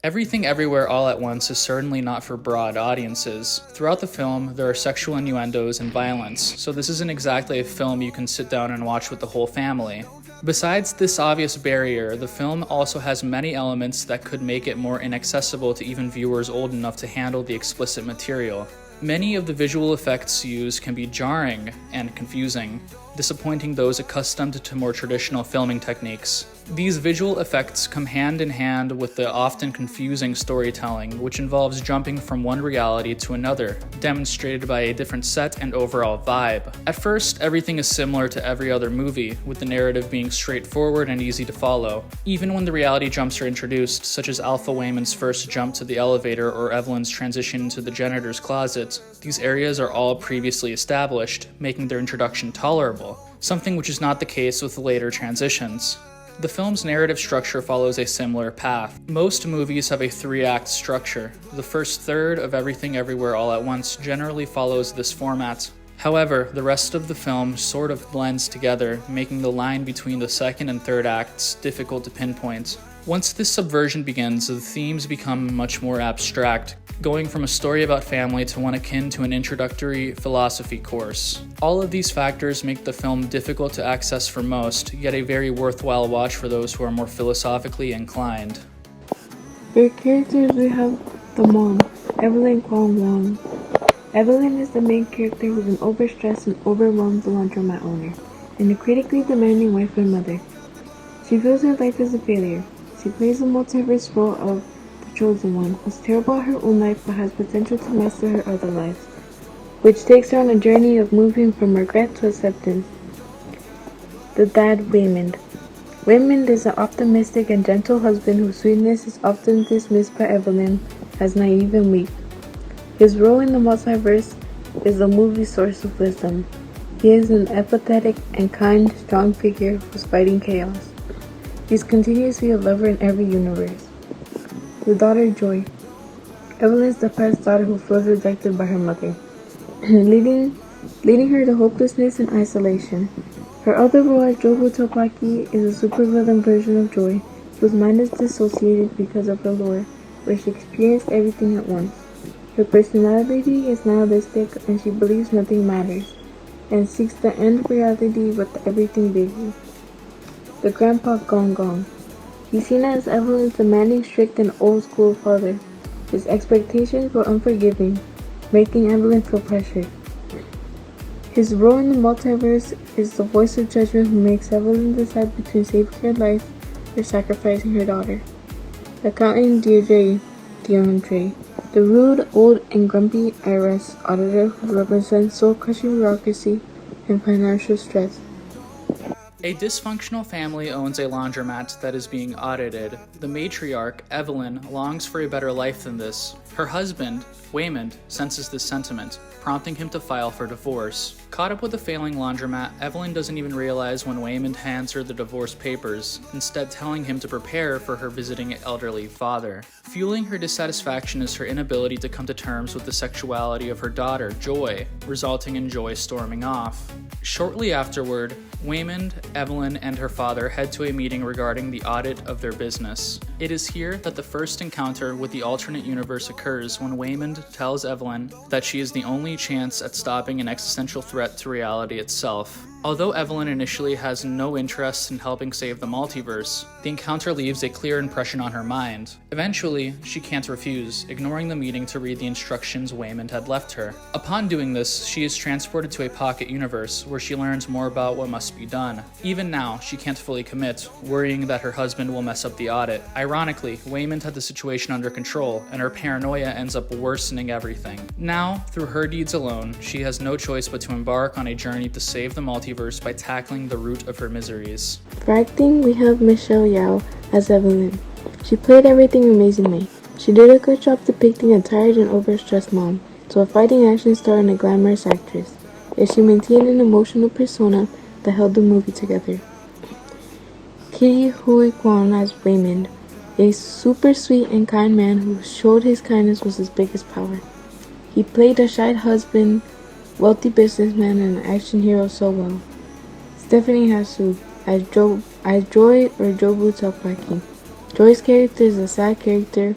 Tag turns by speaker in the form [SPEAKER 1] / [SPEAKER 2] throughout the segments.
[SPEAKER 1] Everything Everywhere All at Once is certainly not for broad audiences. Throughout the film, there are sexual innuendos and violence, so this isn't exactly a film you can sit down and watch with the whole family. Besides this obvious barrier, the film also has many elements that could make it more inaccessible to even viewers old enough to handle the explicit material. Many of the visual effects used can be jarring and confusing, disappointing those accustomed to more traditional filming techniques. These visual effects come hand in hand with the often confusing storytelling, which involves jumping from one reality to another, demonstrated by a different set and overall vibe. At first, everything is similar to every other movie, with the narrative being straightforward and easy to follow. Even when the reality jumps are introduced, such as Alpha Wayman's first jump to the elevator or Evelyn's transition into the janitor's closet, these areas are all previously established, making their introduction tolerable, something which is not the case with the later transitions. The film's narrative structure follows a similar path. Most movies have a three-act structure. The first third of Everything Everywhere All at Once generally follows this format. However, the rest of the film sort of blends together, making the line between the second and third acts difficult to pinpoint. Once this subversion begins, the themes become much more abstract, going from a story about family to one akin to an introductory philosophy course. All of these factors make the film difficult to access for most, yet a very worthwhile watch for those who are more philosophically inclined.
[SPEAKER 2] For characters, we have the mom, Evelyn Kwong Wong. Evelyn is the main character who's an overstressed and overwhelmed laundromat owner, and a critically demanding wife and mother. She feels her life is a failure. She plays the multiverse role of the chosen one, who's terrible at her own life but has potential to master her other lives, which takes her on a journey of moving from regret to acceptance. The dad, Waymond. Waymond is an optimistic and gentle husband whose sweetness is often dismissed by Evelyn as naive and weak. His role in the multiverse is the movie's source of wisdom. He is an empathetic and kind, strong figure who's fighting chaos. He's continuously a lover in every universe. The daughter, Joy. Evelyn is the depressed daughter who feels rejected by her mother, leading her to hopelessness and isolation. Her other role as Jobu Topaki is a supervillain version of Joy, whose mind is dissociated because of her lore, where she experienced everything at once. Her personality is nihilistic and she believes nothing matters, and seeks to end reality with everything baby. The grandpa Gong Gong. He's seen as Evelyn's demanding, strict, and old-school father. His expectations were unforgiving, making Evelyn feel pressured. His role in the multiverse is the voice of judgment who makes Evelyn decide between saving her life or sacrificing her daughter. Accountant DeAndre. The rude, old, and grumpy IRS auditor who represents soul-crushing bureaucracy and financial stress.
[SPEAKER 1] A dysfunctional family owns a laundromat that is being audited. The matriarch, Evelyn, longs for a better life than this. Her husband, Waymond, senses this sentiment, prompting him to file for divorce. Caught up with a failing laundromat, Evelyn doesn't even realize when Waymond hands her the divorce papers, instead telling him to prepare for her visiting elderly father. Fueling her dissatisfaction is her inability to come to terms with the sexuality of her daughter, Joy, resulting in Joy storming off. Shortly afterward, Waymond, Evelyn, and her father head to a meeting regarding the audit of their business. It is here that the first encounter with the alternate universe occurs when Waymond tells Evelyn that she is the only chance at stopping an existential threat to reality itself. Although Evelyn initially has no interest in helping save the multiverse, the encounter leaves a clear impression on her mind. Eventually, she can't refuse, ignoring the meeting to read the instructions Waymond had left her. Upon doing this, she is transported to a pocket universe where she learns more about what must be done. Even now, she can't fully commit, worrying that her husband will mess up the audit. Ironically, Waymond had the situation under control, and her paranoia ends up worsening everything. Now, through her deeds alone, she has no choice but to embark on a journey to save the multiverse by tackling the root of her miseries.
[SPEAKER 2] For acting, we have Michelle Yao as Evelyn. She played everything amazingly. She did a good job depicting a tired and overstressed mom to a fighting action star and a glamorous actress, yet she maintained an emotional persona that held the movie together. Kitty Hui Kwan as Waymond, a super sweet and kind man who showed his kindness was his biggest power. He played a shy husband, wealthy businessman, and an action hero so well. Stephanie Hasu as Joy or Jobu Topaki. Joy's character is a sad character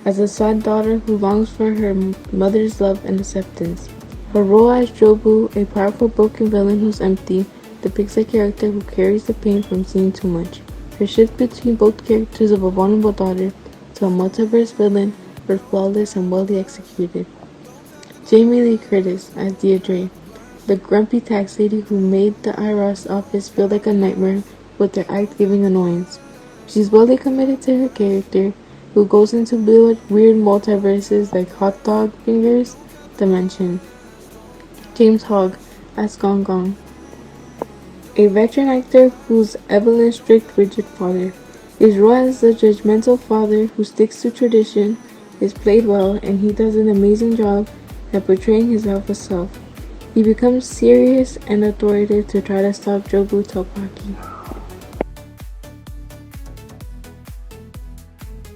[SPEAKER 2] as a sad daughter who longs for her mother's love and acceptance. Her role as Jobu, a powerful broken villain who's empty, depicts a character who carries the pain from seeing too much. Her shift between both characters of a vulnerable daughter to a multiverse villain were flawless and well executed. Jamie Lee Curtis as Deirdre, the grumpy tax lady who made the IRS office feel like a nightmare with her act-giving annoyance. She's well committed to her character, who goes into weird multiverses like Hot Dog Fingers Dimension. James Hogg as Gong Gong, a veteran actor who's Evelyn's strict, rigid father. His role as the judgmental father who sticks to tradition is played well, and he does an amazing job at portraying his alpha self. He becomes serious and authoritative to try to stop Jobu Topaki.